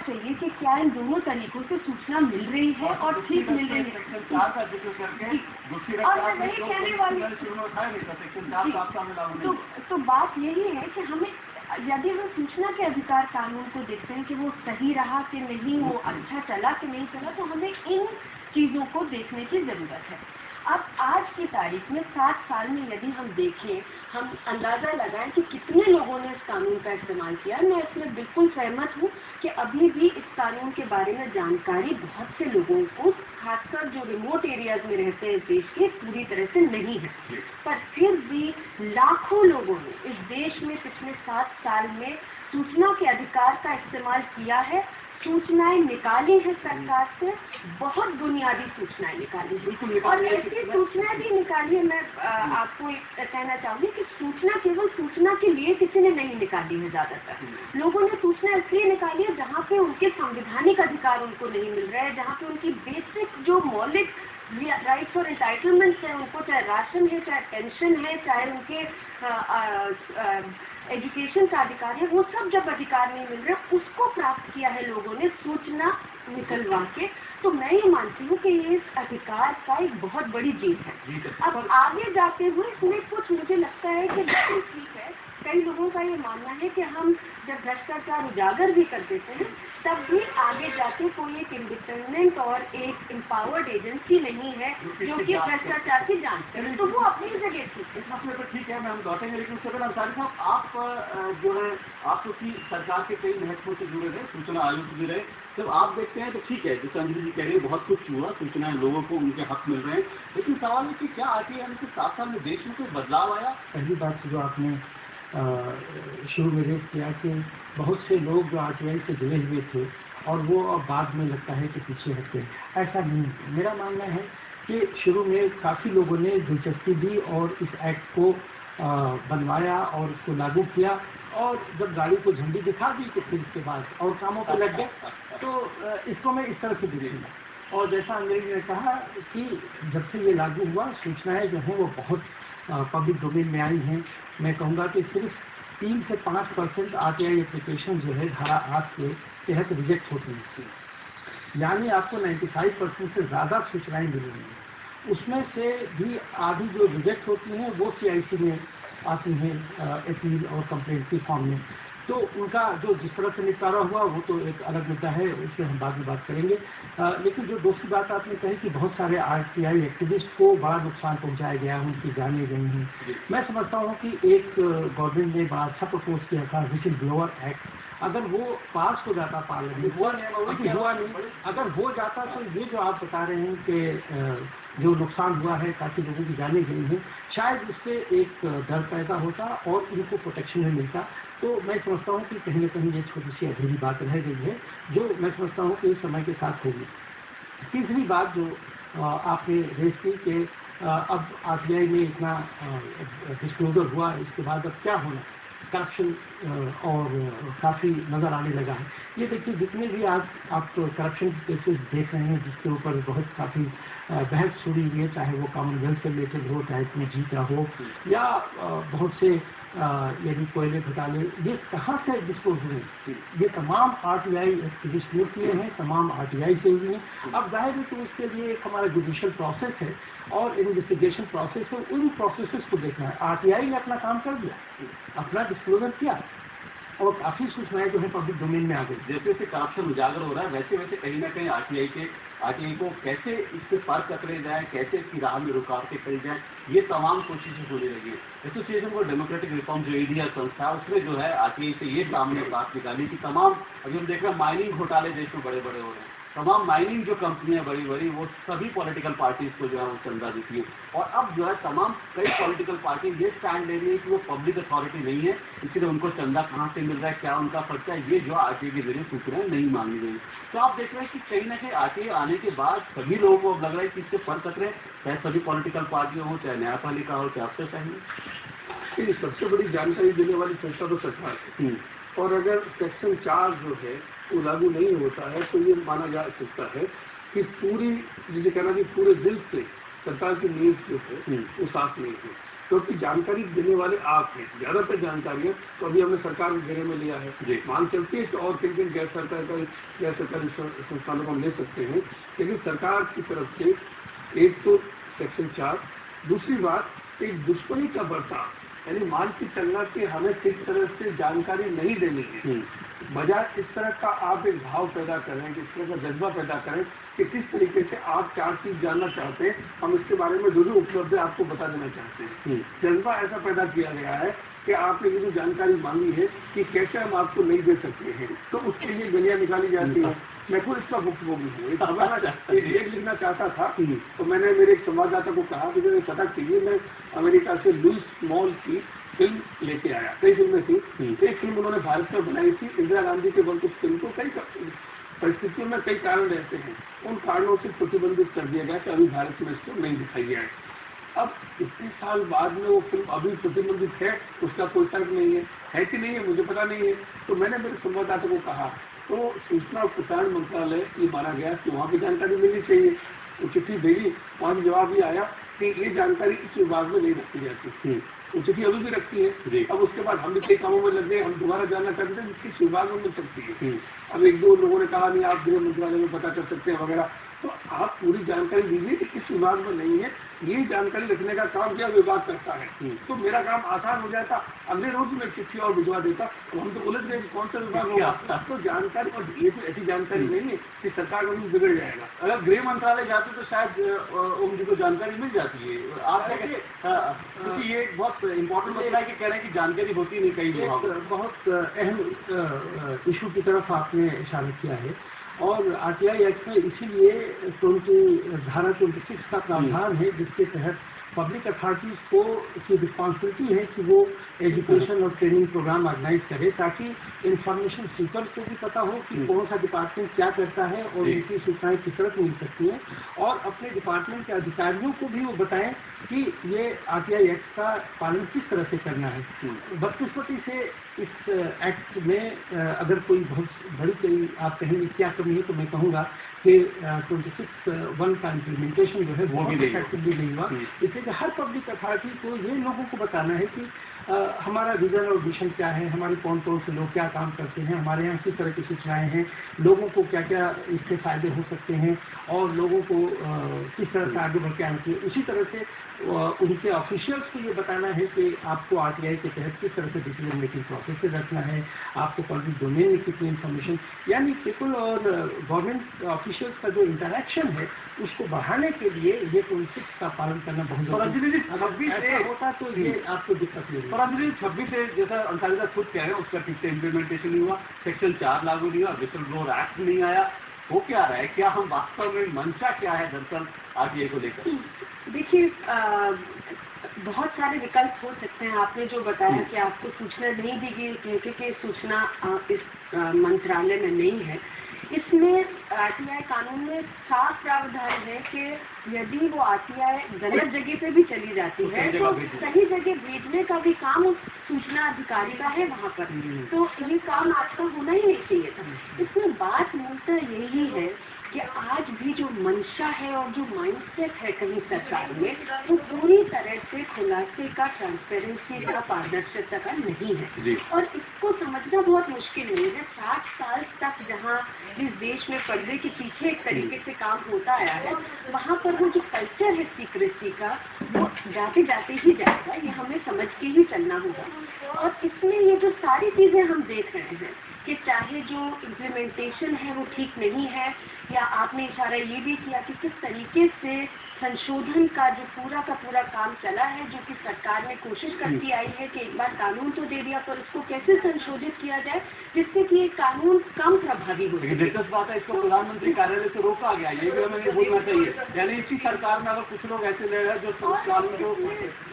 चाहिए कि क्या इन दोनों तरीकों से सूचना मिल रही है और ठीक मिल रही है। और मैं वही कहने वाली, तो बात यही है कि हमें, यदि हम सूचना के अधिकार कानून को देखते हैं कि वो सही रहा कि नहीं, वो अच्छा चला कि नहीं चला, तो हमें इन चीज़ों को देखने की ज़रूरत है। अब आज की तारीख में 7 साल में यदि हम देखें, हम अंदाज़ा लगाएं कि कितने लोगों ने इस कानून का इस्तेमाल किया। मैं इसमें बिल्कुल सहमत हूँ कि अभी भी इस कानून के बारे में जानकारी बहुत से लोगों को, खासकर जो रिमोट एरियाज में रहते हैं इस देश के, पूरी तरह से नहीं है। पर फिर भी लाखों लोगों ने इस देश में पिछले 7 साल में सूचना के अधिकार का इस्तेमाल किया है। सूचनाएं निकाली हैं सरकार से, बहुत बुनियादी सूचनाएं निकाली हैं, और ऐसी सूचनाएं भी निकाली है। मैं आपको कहना चाहूँगी कि सूचना केवल सूचना के लिए किसी ने नहीं निकाली है। ज़्यादातर लोगों ने सूचना इसलिए निकाली है जहाँ पे उनके संवैधानिक अधिकार उनको नहीं मिल रहे हैं, जहाँ पे उनकी बेसिक जो मौलिक राइट्स और एंटाइटलमेंट्स हैं उनको, चाहे राशन है, चाहे पेंशन है, चाहे उनके एजुकेशन का अधिकार है, वो सब जब अधिकार नहीं मिल रहे, उसको प्राप्त किया है लोगों ने सूचना निकलवा के। तो मैं ये मानती हूँ कि ये इस अधिकार का एक बहुत बड़ी जीत है। अब आगे जाते हुए इसमें कुछ मुझे लगता है कि बिल्कुल ठीक है। कई लोगों का ये मानना है कि हम जब भ्रष्टाचार उजागर भी कर देते हैं, तब भी आगे जाके कोई एक इंडिपेंडेंट और एक एम्पावर्ड एजेंसी नहीं है जो कि भ्रष्टाचार की जांच करे, तो वो अपनी जगह ठीक है। इस मसले पर ठीक है, मैं हम लौटेंगे, लेकिन उससे पहले अंसारी साहब, आप जो है, आप क्योंकि सरकार के कई महत्व से जुड़े रहे, सूचना आयोग से जुड़े रहे, जब आप देखते हैं तो ठीक है, जैसे अंजलि जी कह रही है, बहुत कुछ हुआ, सूचनाएं लोगों को उनके हक मिल रहे हैं, लेकिन सवाल है कि क्या RTI के 7 साल में देश में कोई बदलाव आया? पहली बात जो आपने शुरू में रेट किया कि बहुत से लोग जो RTI से जुड़े हुए थे और वो अब बाद में लगता है कि पीछे हटते, ऐसा नहीं। मेरा मानना है कि शुरू में काफ़ी लोगों ने दिलचस्पी दी और इस एक्ट को बनवाया और उसको लागू किया, और जब गाड़ी को झंडी दिखा दी तो फिर इसके बाद और कामों पर लग गए। तो इसको मैं इस तरह से देखूँगा। और जैसा अंग्रेजी ने कहा कि जब से ये लागू हुआ, सूचनाएं जो हैं वो बहुत पब्लिक डोमेन में आई हैं। मैं कहूँगा कि सिर्फ 3 से 5% RTI एप्लीकेशन जो है धारा 8 के तहत रिजेक्ट होती हैं, यानी आपको 95% से ज़्यादा सूचनाएं मिलेंगी। उसमें से भी आधी जो रिजेक्ट होती हैं वो CIC में आती हैं अपील और कंप्लेंट की फॉर्म में। तो उनका जो जिस तरह से निपटारा हुआ वो तो एक अलग मुद्दा है, उससे हम बाद में बात करेंगे। लेकिन जो दूसरी बात आपने कही कि बहुत सारे RTI एक्टिविस्ट को बड़ा नुकसान पहुंचाया गया, उनकी जानें गई हैं। मैं समझता हूँ कि एक गवर्नमेंट ने बड़ा अच्छा प्रपोज किया था, विजिल ब्लोअर एक्ट, अगर वो पास हो जाता पार्लियामेंट, हुआ नहीं, अगर हो जाता तो ये जो आप बता रहे हैं कि जो नुकसान हुआ है, काफ़ी लोगों की जानें गई हैं, शायद उससे एक डर पैदा होता और इनको प्रोटेक्शन भी मिलता। तो मैं समझता हूँ कि कहीं ना कहीं ये छोटी सी अधूरी बात रह गई है, जो मैं समझता हूँ कि समय के साथ होगी। तीसरी बात जो आपने रेज की कि अब RTI में इतना डिस्क्लोजर हुआ, इसके बाद अब क्या होना, करप्शन और काफ़ी नज़र आने लगा है। ये देखिए, जितने भी आज आप करप्शन के केसेस देख रहे हैं जिसके ऊपर बहुत काफ़ी बहस छुड़ी हुई है, चाहे वो कॉमनवेल्थ से रिलेटेड हो, चाहे 2G का हो, या बहुत से यानी कोयले घोटाले, ये कहाँ से डिस्पोज हुए? ये तमाम RTI एक्टिविस्ट ने किए हैं, तमाम RTI से हुए हैं। अब जाहिर है तो उसके लिए एक हमारा जुडिशियल प्रोसेस है और इन्वेस्टिगेशन प्रोसेस है, उन प्रोसेसेस को देखना है। RTI ने अपना काम कर दिया, अपना डिस्क्लोजर किया, और काफ़ी सूचनाएं जो है पब्लिक डोमेन में आ गई। जैसे जैसे करप्शन उजागर हो रहा है, वैसे वैसे कहीं ना कहीं RTI को कैसे इससे पार पकड़े जाए, कैसे इसकी राह में रुकावटें करी जाए, ये तमाम कोशिशें होने लगी है। एसोसिएशन फॉर डेमोक्रेटिक रिफॉर्म जो ADR संस्था, उसने जो है RTI से ये सामने बात निकाली कि तमाम, अभी हम देख रहे हैं माइनिंग घोटाले देश में बड़े बड़े हो रहे हैं, तमाम माइनिंग जो कंपनियां बड़ी बड़ी, वो सभी पॉलिटिकल पार्टीज को जो है वो चंदा देती है। और अब जो है तमाम कई पॉलिटिकल पार्टी ये स्टैंड ले रही है कि वो पब्लिक अथॉरिटी नहीं है, इसलिए उनको चंदा कहाँ से मिल रहा है, क्या उनका खर्चा है, ये जो RTI के जरिए सूचनाएं नहीं मांगी गई। तो आप देख रहे हैं कि कहीं ना कहीं RTI आने के बाद सभी लोगों को अब लग रहा है कि इससे फर्क कर रहे हैं, चाहे सभी पॉलिटिकल पार्टियों हो, चाहे न्यायपालिका हो, चाहे अफसरशाही। सबसे बड़ी जानकारी देने वाली संस्था तो सरकार है, और अगर सेक्शन 4 जो है वो लागू नहीं होता है तो ये माना जा सकता है कि पूरी, जिसे कहना कि पूरे दिल से सरकार की नीयत जो है वो साफ नहीं है। क्योंकि जानकारी देने वाले आप हैं, ज्यादातर जानकारी है। तो अभी हमने सरकार के घेरे में लिया है, मांग चलती है तो और किन किन गैर सरकारी संस्थानों को हम ले सकते हैं। लेकिन सरकार की तरफ से एक तो सेक्शन 4, दूसरी बात एक दुश्मनी का बर्ताव, यानी मान की चलना कि हमें किस तरह से जानकारी नहीं देनी है, बजाय इस तरह का आप एक भाव पैदा करें, इस तरह का जज्बा पैदा करें कि किस तरीके से आप 4 चीज जानना चाहते हैं, हम इसके बारे में जो जो उपलब्ध है आपको बता देना चाहते हैं। जज्बा ऐसा पैदा किया गया है कि आपने ये जो जानकारी मांगी है कि कैसे हम आपको नहीं दे सकते हैं, तो उसके लिए गलियां निकाली जाती है। मैं खुद इसका भुक्तभोगी हूँ। एक लिखना चाहता था तो मैंने मेरे एक संवाददाता को कहा कि मुझे पता कीजिए, मैं अमेरिका से लुइस मॉल की फिल्म लेके आया। कई फिल्में थी, एक फिल्म उन्होंने भारत में बनाई थी, इंदिरा गांधी के बल उस फिल्म को कई परिस्थितियों में कई कारण रहते हैं, उन कारणों से प्रतिबंधित कर दिया गया कि अभी भारत में इसको नहीं दिखाई गया है। अब इतने साल बाद में वो फिल्म अभी प्रतिबंधित है, उसका कोई तर्क नहीं है कि नहीं है, मुझे पता नहीं है। तो मैंने मेरे संवाददाता को कहा, तो सूचना और प्रसारण मंत्रालय ये माना गया कि वहाँ की जानकारी मिलनी चाहिए। वो चिट्ठी भेजी, वहाँ भी जवाब ये आया कि ये जानकारी इस विभाग में नहीं रखी जाती। वो चिट्ठी अभी भी रखती है। अब उसके बाद हम भी कई कामों में लग गए, हम दोबारा जानना चाहते हैं किस विभाग में मिल सकती है। अब 1-2 लोगों ने कहा नहीं, आप गृह मंत्रालय में पता कर सकते हैं वगैरह। तो आप पूरी जानकारी दीजिए कि किस विभाग में नहीं है, ये जानकारी रखने का काम क्या विभाग करता है, तो मेरा काम आसान हो जाता। अगले रोज मैं चिट्ठी और भिजवा देता, तो हम तो उलझ गए कौन सा विभाग होगा। तो जानकारी, और ये तो ऐसी जानकारी नहीं है कि सरकार का भी बिगड़ जाएगा। अगर गृह मंत्रालय जाते तो शायद ओम जी को जानकारी मिल जाती है। आप देखिए, क्योंकि ये बहुत इम्पोर्टेंट मसला है कि कह रहे हैं कि जानकारी होती नहीं कई विभागों। बहुत अहम इशू की तरफ आपने इशारा किया है, और आरटीआई एक्ट में इसीलिए धारा 26 का प्रावधान है, जिसके तहत पब्लिक अथॉरिटीज को की रिस्पॉन्सिबिलिटी है कि वो एजुकेशन और ट्रेनिंग प्रोग्राम ऑर्गेनाइज करे, ताकि इंफॉर्मेशन सीकर को भी पता हो कि कौन सा डिपार्टमेंट क्या करता है और उनकी सूचनाएं किस तरह मिल सकती हैं, और अपने डिपार्टमेंट के अधिकारियों को भी वो बताएं कि ये आरटीआई एक्ट का पालन किस तरह से करना है। बदकिस्मती से इस एक्ट में अगर कोई बहुत बड़ी कोई आप कहेंगे क्या कमी है, तो मैं कहूँगा कि 26(1) का इम्प्लीमेंटेशन जो है वो भी इफेक्टिवली नहीं हुआ। इसलिए कि हर पब्लिक अथॉरिटी को ये लोगों को बताना है कि हमारा विजन और मिशन क्या है, हमारे कौन कौन से लोग क्या काम करते हैं, हमारे यहाँ किस तरह की सूचनाएं हैं, लोगों को क्या क्या इससे फायदे हो सकते हैं, और लोगों को किस तरह से आगे बढ़ के आना चाहिए। उसी तरह से उनके ऑफिशियल्स को ये बताना है कि आपको आरटीआई के तहत किस तरह से डिसीजन मेकिंग प्रोसेस रखना है, आपको पब्लिक डोमेन में कितनी इन्फॉर्मेशन, यानी पीपल और गवर्नमेंट ऑफिशियल्स का जो इंटरेक्शन है उसको बढ़ाने के लिए ये 26 का पालन करना बहुत जरूरी है। अगर होता तो ये आपको दिक्कत नहीं। पर 26 से जैसा अंसारी साहब खुद कह रहे हैं, उसका ठीक से इम्प्लीमेंटेशन नहीं हुआ, सेक्शन 4 लागू नहीं हुआ, विसल ब्लोअर एक्ट नहीं आया। वो क्या रहा है, क्या हम वास्तव में मंशा क्या है दरअसल आरटीआई को लेकर? देखिए, बहुत सारे विकल्प हो सकते हैं। आपने जो बताया कि आपको सूचना नहीं दी गई क्योंकि सूचना इस मंत्रालय में नहीं है, इसमें आरटीआई कानून में साफ प्रावधान है कि यदि वो आरटीआई गलत जगह पे भी चली जाती है तो सही जगह भेजने का भी काम उस सूचना अधिकारी का है वहाँ पर। तो ये काम आजकल होना ही नहीं चाहिए था। इसमें बात मूलतः यही है कि आज भी जो मंशा है और जो माइंडसेट है कहीं सरकार में, वो पूरी तरह से खुलासे का, ट्रांसपेरेंसी का, पारदर्शिता का नहीं है। और इसको समझना बहुत मुश्किल नहीं है। 60 साल तक जहाँ इस देश में पर्दे के पीछे एक तरीके से काम होता आया है, वहाँ पर वो जो कल्चर है सीक्रेसी का, वो जाते जाते ही जाएगा। ये हमें समझ के ही चलना होगा। और इसमें ये जो सारी चीज़ें हम देख रहे हैं कि चाहे जो इम्प्लीमेंटेशन है वो ठीक नहीं है, या आपने इशारा ये भी किया कि किस तरीके से संशोधन का जो पूरा का पूरा काम चला है, जो कि सरकार ने कोशिश करती आई है कि एक बार कानून तो दे दिया पर उसको कैसे संशोधित किया जाए जिससे कि ये कानून कम प्रभावी हो। दिलचस्प बात है, इसको प्रधानमंत्री कार्यालय से रोका गया, ये भी हमें बोलना चाहिए। यानी इसी सरकार में अगर कुछ लोग ऐसे ले रहे हैं जो कानून को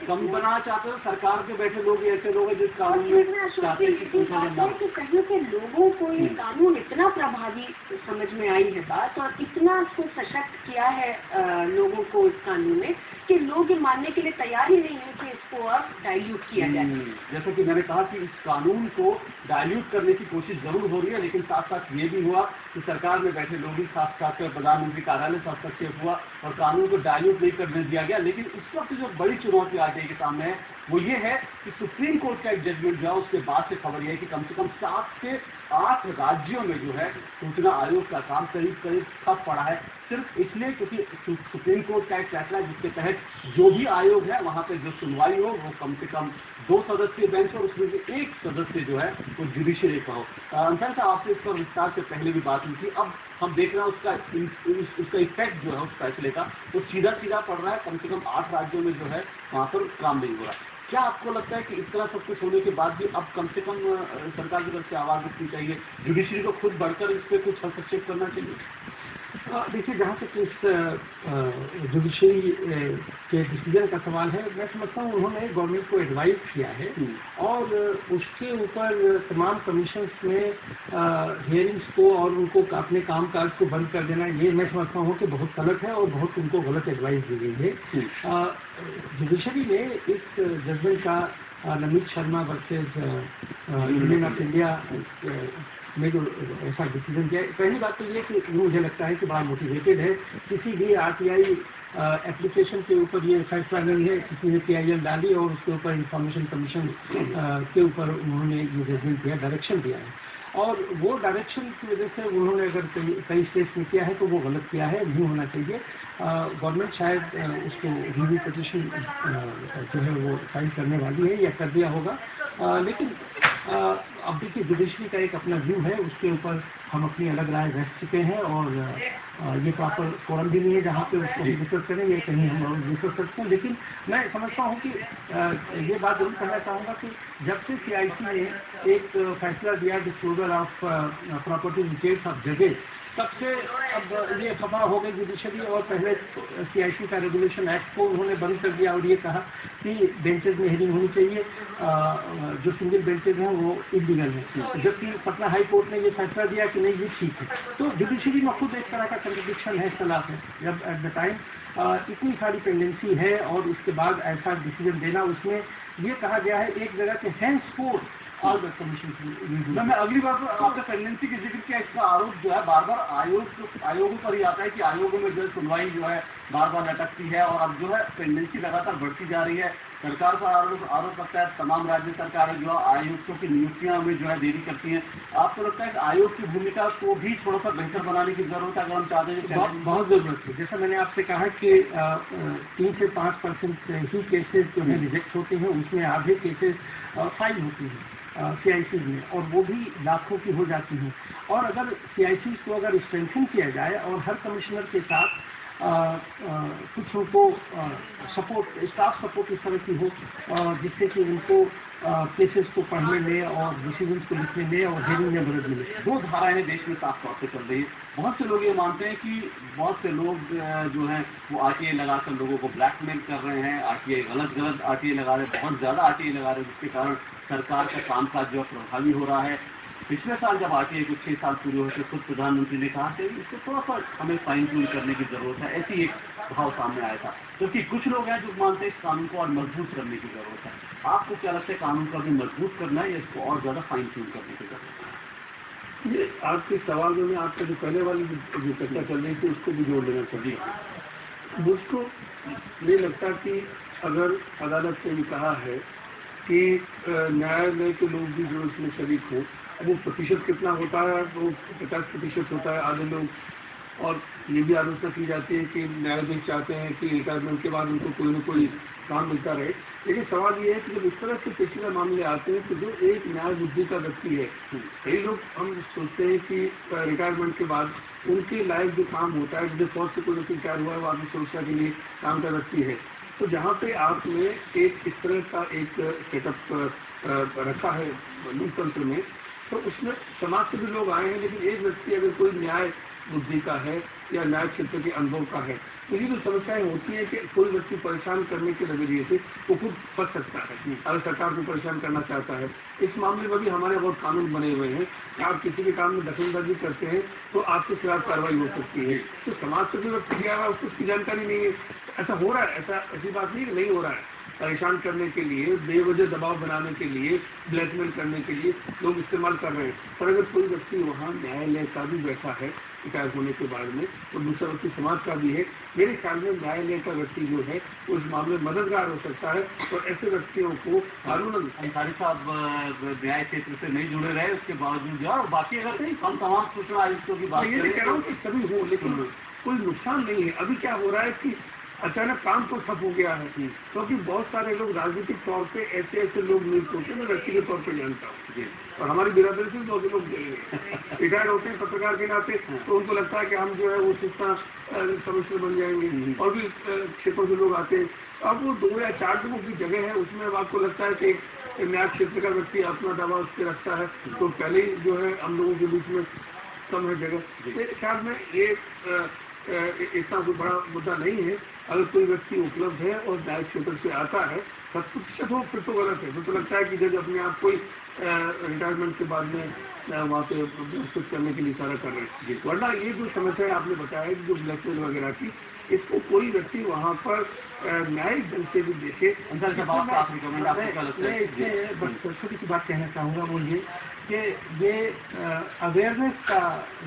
कम बनाना चाहते हैं, सरकार के बैठे लोग ऐसे लोग हैं जिस कानून में चाहते हैं कि कहीं के लोगों को ये कानून इतना प्रभावी समझ में आई है बात, और इतना इसको सशक्त किया है लोगों को इस कानून ने, कि लोग ये मानने के लिए तैयार ही नहीं है कि इसको अब डाइल्यूट किया जाए। जैसा कि मैंने कहा कि इस कानून को डाइल्यूट करने की कोशिश जरूर हो रही है, लेकिन साथ साथ ये भी भी हुआ कि सरकार में बैठे लोग ही साथ साथ प्रधानमंत्री कार्यालय से हस्तक्षेप हुआ और कानून को डायल्यूट नहीं करने दिया गया। लेकिन इस वक्त जो बड़ी चुनौती आरटीआई के सामने है वो ये है कि सुप्रीम कोर्ट का एक जजमेंट जो है उसके बाद से खबर यह है कि कम से कम 7 से 8 राज्यों में जो है सूचना आयोग का काम करीब करीब ठप पड़ा है, सिर्फ इसलिए क्योंकि सुप्रीम कोर्ट का एक फैसला है जिसके तहत जो भी आयोग है वहां पे जो सुनवाई हो वो कम से कम 2 सदस्यीय बेंच और उसमें से 1 सदस्य जो है वो जुडिशरी का हो। अंतर साहब आपसे इस पर विस्तार से पहले भी बात हुई थी, अब हम देख रहे हैं उसका इफेक्ट जो है उस फैसले का वो सीधा सीधा पड़ रहा है। कम से कम 8 राज्यों में जो है वहां पर काम नहीं हो रहा है। क्या आपको लगता है कि इस तरह सब कुछ होने के बाद भी अब कम से कम सरकार की तरफ से आवाज उठनी चाहिए, जुडिशरी को खुद बढ़कर इस पर कुछ हस्तक्षेप करना चाहिए? देखिए, जहाँ तक इस जुडिशरी के डिसीजन का सवाल है, मैं समझता हूँ उन्होंने गवर्नमेंट को एडवाइस किया है और उसके ऊपर तमाम कमीशंस में हियरिंग्स को और उनको अपने कामकाज को बंद कर देना, ये मैं समझता हूँ कि बहुत गलत है और बहुत उनको गलत एडवाइस दी गई है। जुडिशरी ने इस जजमेंट का Namit Sharma versus union of India में जो ऐसा डिसीजन किया है, पहली बात तो ये कि मुझे लगता है कि बड़ा मोटिवेटेड है। किसी भी आरटीआई एप्लीकेशन के ऊपर ये फैसला नहीं है, किसी ने PIL डाली और उसके ऊपर इंफॉर्मेशन कमीशन के ऊपर उन्होंने ये जजमेंट दिया, डायरेक्शन दिया है और वो डायरेक्शन की वजह से उन्होंने अगर कई स्टेट्स में किया है तो वो गलत किया है, नहीं होना चाहिए। गवर्नमेंट शायद उसको रिव्यू पिटीशन जो है वो फाइल करने वाली है या कर दिया होगा, लेकिन अब देखिए जुडिशरी का एक अपना व्यू है, उसके ऊपर हम अपनी अलग राय रख चुके हैं और ये प्रॉपर फोरम भी नहीं है जहाँ पे उसको डिस्कस करें, ये कहीं हम डिस्कस करते हैं। लेकिन मैं समझता हूँ कि ये बात जरूर कहना चाहूँगा कि जब से CIC ने एक फैसला दिया disclosure of property details of जजेस, तब से अब ये खफा हो गई जुडिशरी और पहले CIC का रेगुलेशन एक्ट को उन्होंने बंद कर दिया और ये कहा कि बेंचेज में हियरिंग होनी चाहिए, जो सिंगल बेंचेज हैं वो इलीगल है, जबकि पटना हाई कोर्ट ने ये फैसला दिया कि नहीं ये ठीक है। तो जुडिशरी में खुद एक तरह का कंट्रडिक्शन है, इख्तलाफ है। जब एट द टाइम इतनी सारी पेंडेंसी है और उसके बाद ऐसा डिसीजन देना, उसमें ये कहा गया है एक जगह के हैंसफोर्थ और कमीशन। मैं अगली बार आपने पेंडेंसी की जिक्र किया, इसका आरोप जो है बार बार आयोगों पर ही आता है कि आयोगों में जो सुनवाई जो है बार बार लटकती है और अब जो है पेंडेंसी लगातार बढ़ती जा रही है। सरकार पर आरोप लगता है तमाम राज्य सरकारें जो आयुक्तों की नियुक्तियां में जो है देरी करती हैं। आपको लगता है कि आयोग की भूमिका को भी थोड़ा सा बेहतर बनाने की जरूरत है अगर हम चाहते हैं? बहुत जरूरत है। जैसा मैंने आपसे कहा कि 3 से 5% ही केसेस जो है रिजेक्ट होते हैं, उसमें आधे केसेस फाइल होती हैं CIC में और वो भी लाखों की हो जाती हैं। और अगर CIC को अगर स्ट्रेंथन किया जाए और हर कमिश्नर के साथ कुछ उनको सपोर्ट, स्टाफ सपोर्ट इस तरह की हो जिससे कि उनको केसेस को पढ़ने में और डिसीजन को लिखने में और हियरिंग में मदद मिले। 2 धाराएं देश में साफ तौर से चल रही है। बहुत से लोग ये मानते हैं कि बहुत से लोग जो हैं वो RTI लगाकर लोगों को ब्लैकमेल कर रहे हैं, RTI गलत RTI लगा रहे हैं, बहुत ज़्यादा RTI लगा रहे हैं, जिसके कारण सरकार का कामकाज जो है प्रभावी हो रहा है। पिछले साल जब RTI को 6 साल पूरे हुए थे, खुद प्रधानमंत्री ने कहा कि इसको थोड़ा सा हमें फाइन ट्यून करने की जरूरत है, ऐसी एक भाव सामने आया था। क्योंकि कुछ लोग हैं जो मानते हैं इस कानून को और मजबूत करने की जरूरत है। आपको क्या लगता है, कानून को अभी मजबूत करना है या इसको और ज्यादा फाइन ट्यून करने की जरूरत है? ये आपके सवाल में आपका जो पहले वाली जो चर्चा चल रही थी उसको भी जोड़ लेना चाहिए। मुझको नहीं लगता कि अगर अदालत ने भी कहा है कि न्यायालय के लोग भी जो इसमें शरीक हों, वो प्रतिशत कितना होता है, वो 50% होता है आधे लोग, और ये भी आलोचना की जाती है कि न्यायाधीश चाहते हैं कि रिटायरमेंट के बाद उनको कोई न कोई काम मिलता रहे। लेकिन सवाल ये है कि जब इस तरह के पेचीदा मामले आते हैं तो जो एक न्याय बुद्धि का व्यक्ति है, कई लोग हम सोचते हैं कि रिटायरमेंट के बाद उनके लायक जो काम होता है, जैसे फौज से कोई व्यक्ति रिटायर हुआ है वो आदमी सुरक्षा के लिए काम का व्यक्ति है, तो जहाँ पे आपने एक इस तरह का एक सेटअप रखा है लोकतंत्र में, तो उसमें समाज से भी लोग आए हैं, लेकिन एक व्यक्ति अगर कोई न्याय बुद्धि का है या न्याय क्षेत्र के अनुभव का है। तो ये जो समस्याएं होती है कि कोई व्यक्ति परेशान करने के नजरिए से वो खुद फंस सकता है अगर सरकार को परेशान करना चाहता है। इस मामले में भी हमारे बहुत कानून बने हुए हैं कि आप किसी के काम में दखलंदाजी करते हैं तो आपके खिलाफ कार्रवाई हो सकती है। तो समाज से कोई व्यक्ति गया हुआ उसको उसकी जानकारी नहीं है, ऐसा हो रहा है, ऐसी बात नहीं हो रहा है। परेशान करने के लिए, बेवजह दबाव बनाने के लिए, ब्लैकमेल करने के लिए लोग इस्तेमाल कर रहे हैं। पर अगर कोई व्यक्ति वहाँ न्यायालय का भी बैठा है रिटायर होने के बाद में और दूसरा व्यक्ति समाज का भी है, मेरे ख्याल में न्यायालय का व्यक्ति जो है उस मामले में मददगार हो सकता है। और ऐसे व्यक्तियों को कानून अंसारी साहब न्याय क्षेत्र से नहीं जुड़े रहे उसके बावजूद जो और बाकी अगर हम तमाम सूचना आयुक्तों की बात कह रहा हूँ कि सभी हो, लेकिन कोई नुकसान नहीं है। अभी क्या हो रहा है कि अचानक काम तो ठप हो गया है, क्योंकि बहुत सारे लोग राजनीतिक तौर पे ऐसे लोग नियुक्त होते हैं, मैं व्यक्तिगत तौर पे जानता हूँ और हमारी बिरादरी से बहुत लोग रिटायर होते हैं पत्रकार के नाते, तो उनको लगता है कि हम जो है वो सूचना कमिश्नर बन जाएंगे। और भी क्षेत्रों से लोग आते हैं। अब वो 2 या 4 लोगों की जगह है, उसमें अब आपको लगता है कि न्याय क्षेत्र का व्यक्ति अपना दबाव उस पर रखता है, तो पहले ही जो है हम लोगों के बीच में कम है जगह। मेरे ख्याल में ये इतना कोई बड़ा मुद्दा नहीं है। अगर कोई व्यक्ति उपलब्ध है और न्याय क्षेत्र से आता है 100% हो फिर तो गलत है। तो लगता है कि जज अपने आप को रिटायरमेंट के बाद में वहाँ पे प्रस्तुत करने के लिए इशारा कर रहे हैं। वरना ये जो समस्या है आपने बताया कि जो ब्लैकमेल वगैरह की, इसको कोई व्यक्ति वहाँ पर न्यायिक ढंग से भी देखे। मैं इसमें बस छोटी सी बात कहना चाहूँगा, वो ये कि ये अवेयरनेस का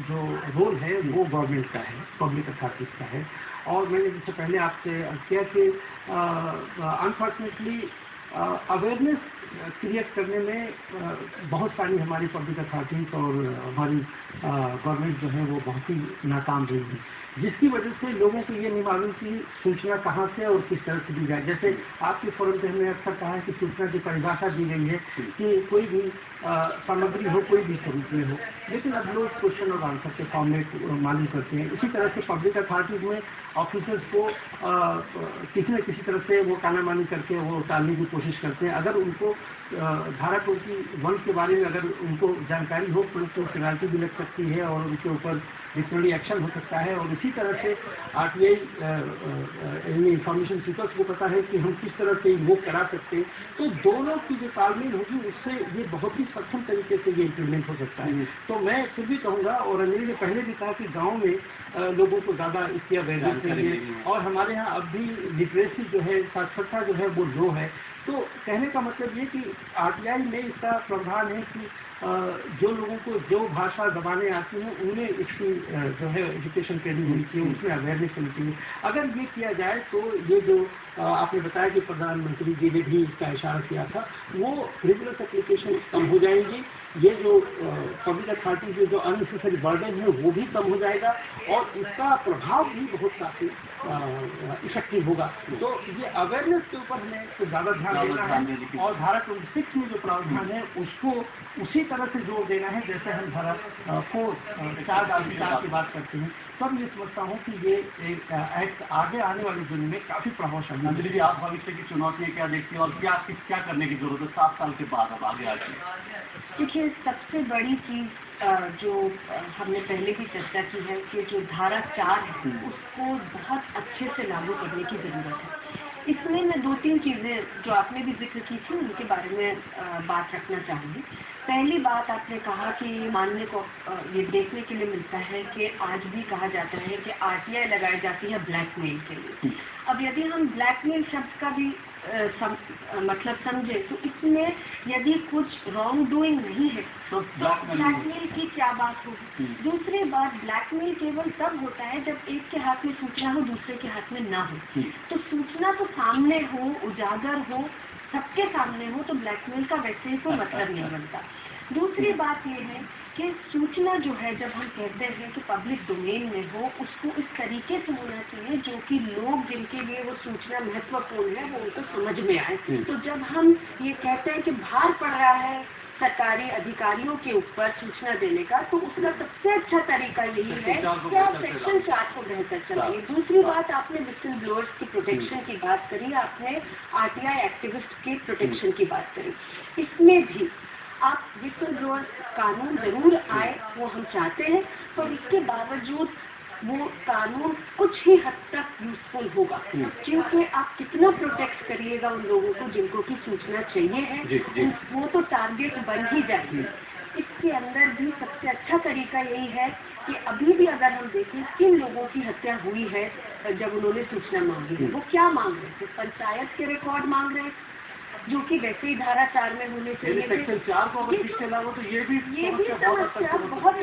जो रोल है वो गवर्नमेंट का है, पब्लिक अथॉरिटीज का है। और मैंने जैसे पहले आपसे किया कि अनफॉर्चुनेटली अवेयरनेस क्रिएट करने में बहुत सारी हमारी पब्लिक अथॉरिटीज और हमारी गवर्नमेंट जो है वो बहुत ही नाकाम रही है, जिसकी वजह से लोगों को ये नहीं मालूम कि सूचना कहाँ से और किस तरह से दी जाए। जैसे आपके फोरम पे हमने अक्सर कहा है कि सूचना की परिभाषा दी गई है कि कोई भी सामग्री हो, कोई भी स्वरूप में हो, लेकिन अब लोग क्वेश्चन और आंसर के फॉर्मेट मालूम करते हैं। इसी तरह से पब्लिक अथॉरिटीज में ऑफिसर्स को किसी न किसी तरह से वो कानामानी करके वो टालने की कोशिश करते हैं। अगर उनको धारा 21 के बारे में अगर उनको जानकारी हो तो उनको पेनाल्टी भी लग सकती है और उनके ऊपर डिसिप्लिनरी एक्शन हो सकता है। और इसी तरह से RTI इंफॉर्मेशन सीकर्स को पता है कि हम किस तरह से वो करा सकते हैं। तो दोनों की जो तालमेल होगी उससे ये बहुत ही सक्षम तरीके से ये इम्प्लीमेंट हो सकता है। तो मैं फिर भी कहूँगा, और अंजलि ने पहले भी कहा कि गाँव में लोगों को ज़्यादा इसकी अवेयरनेस चाहिए और हमारे यहाँ अब भी लिटरेसी जो है, साक्षरता जो है वो लो है। तो कहने का मतलब ये कि RTI में इसका प्रावधान है कि जो लोगों को जो भाषा दबाने आती है उन्हें इसकी जो है एजुकेशन ट्रेनिंग होनी चाहिए, उसमें अवेयरनेस होनी चाहिए। अगर ये किया जाए तो ये जो आपने बताया कि प्रधानमंत्री जी ने भी इसका इशारा किया था, वो रेगुलर एप्लीकेशन कम हो जाएंगी, ये जो पब्लिक अथॉरिटी जो अननेसेसरी बर्डन है वो भी कम हो जाएगा और इसका प्रभाव भी बहुत काफ़ी इफेक्टिव होगा। तो ये अवेयरनेस के ऊपर हमें तो ज़्यादा ध्यान देना है और धारा 26 में जो प्रावधान है उसको उसी तरह से जोर देना है जैसे हम धारा 4 की बात करते हैं। तब ये समझता हूँ कि ये एक एक्ट आगे आने वाले दिनों में काफ़ी प्रभावशाली। अंजलि जी, आप भविष्य की चुनौतियाँ क्या देखती हैं और क्या करने की जरूरत है 7 साल के बाद अब आगे आके? देखिए, सबसे बड़ी चीज़ जो हमने पहले भी चर्चा की है कि जो धारा 4 है उसको बहुत अच्छे से लागू करने की ज़रूरत है। इसमें मैं 2-3 चीज़ें जो आपने भी जिक्र की थी उनके बारे में बात रखना चाहूँगी। पहली बात, आपने कहा कि मानने को ये देखने के लिए मिलता है कि आज भी कहा जाता है कि RTI लगाई जाती है ब्लैकमेल के लिए। अब यदि हम ब्लैकमेल शब्द का भी मतलब समझे तो इसमें यदि कुछ रॉन्ग डूइंग नहीं है तो ब्लैकमेल की क्या बात होगी। दूसरी बात, ब्लैकमेल केवल तब होता है जब एक के हाथ में सूचना हो, दूसरे के हाथ में ना हो। तो सूचना तो सामने हो, उजागर हो, सबके सामने हो तो ब्लैकमेल का वैसे ही कोई मतलब नहीं बनता। दूसरी बात ये है कि सूचना जो है, जब हम कहते हैं कि पब्लिक डोमेन में हो, उसको इस तरीके से होना चाहिए जो कि लोग जिनके लिए वो सूचना महत्वपूर्ण है वो उनको समझ में आए। तो जब हम ये कहते हैं कि भार पड़ रहा है सरकारी अधिकारियों के ऊपर सूचना देने का, तो उसका सबसे अच्छा तरीका यही है कि आप सेक्शन 4 को बेहतर चलाइए। दूसरी बात, आपने विस्टल ब्लोअर्स की प्रोटेक्शन की बात करी, आपने RTI एक्टिविस्ट के प्रोटेक्शन की बात करी। इसमें भी आप विस्टल ब्लोअर कानून जरूर आए, वो हम चाहते हैं, पर इसके बावजूद वो कानून कुछ ही हद तक यूजफुल होगा, क्योंकि आप कितना प्रोटेक्ट करिएगा उन लोगों को जिनको की सूचना चाहिए है, वो तो टारगेट बन ही जाएगी। इसके अंदर भी सबसे अच्छा तरीका यही है कि अभी भी अगर हम देखें किन लोगों की हत्या हुई है जब उन्होंने सूचना मांगी है, वो क्या मांग रहे थे? पंचायत के रिकॉर्ड मांग रहे हैं, जो कि वैसे ही धारा 4 में होने चाहिए। सेक्शन 4 को अगर इसके अलावा तो ये भी बहुत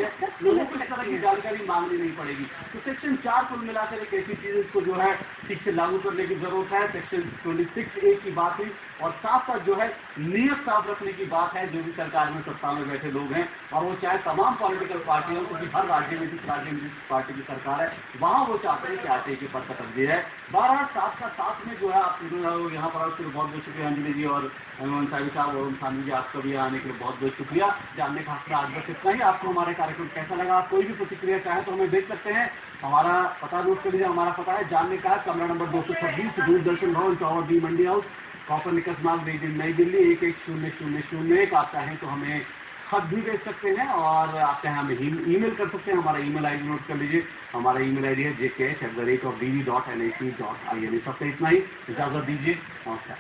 लोगों को इस तरह की जानकारी मांगनी नहीं पड़ेगी। तो सेक्शन 4 कुल मिलाकर एक ऐसी चीज इसको जो है ठीक से लागू करने की जरूरत है। सेक्शन 26A की बात हुई और साथ साथ जो है नियत साफ रखने की बात है, जो भी सरकार में सत्ता में बैठे लोग हैं, और वो चाहे तमाम पॉलिटिकल पार्टियों, क्योंकि हर राज्य में जिस राज्य में जिस पार्टी की सरकार है वहाँ वो चाहते हैं कि आरटीआई के पर कटक दिया है। 12 साथ का साथ में जो है आप यहाँ पर आपके बहुत बहुत शुक्रिया अंजलि जी और अंसारी साहब और सानवी जी, आपका भी आने के लिए बहुत बहुत शुक्रिया। जानने का हक आज बस इतना ही। आपको हमारा कार्यक्रम कैसा लगा? आप कोई भी प्रतिक्रिया चाहे तो हमें देख सकते हैं। हमारा पता नोट कर लीजिए। हमारा पता है जानने का, कमरा नंबर 226, दूरदर्शन भवन, टॉवर बी, मंडी हाउस, कॉपर निकस मार्ग, नई दिल्ली 110001। आप चाहें तो हमें खत भी भेज सकते हैं और आप चाहें हमें ईमेल कर सकते हैं। हमारा ईमेल आईडी नोट कर लीजिए। हमारा ईमेल आईडी है jkh@dv.nic.in। सबसे इतना ही, इजाजत दीजिए। नमस्कार।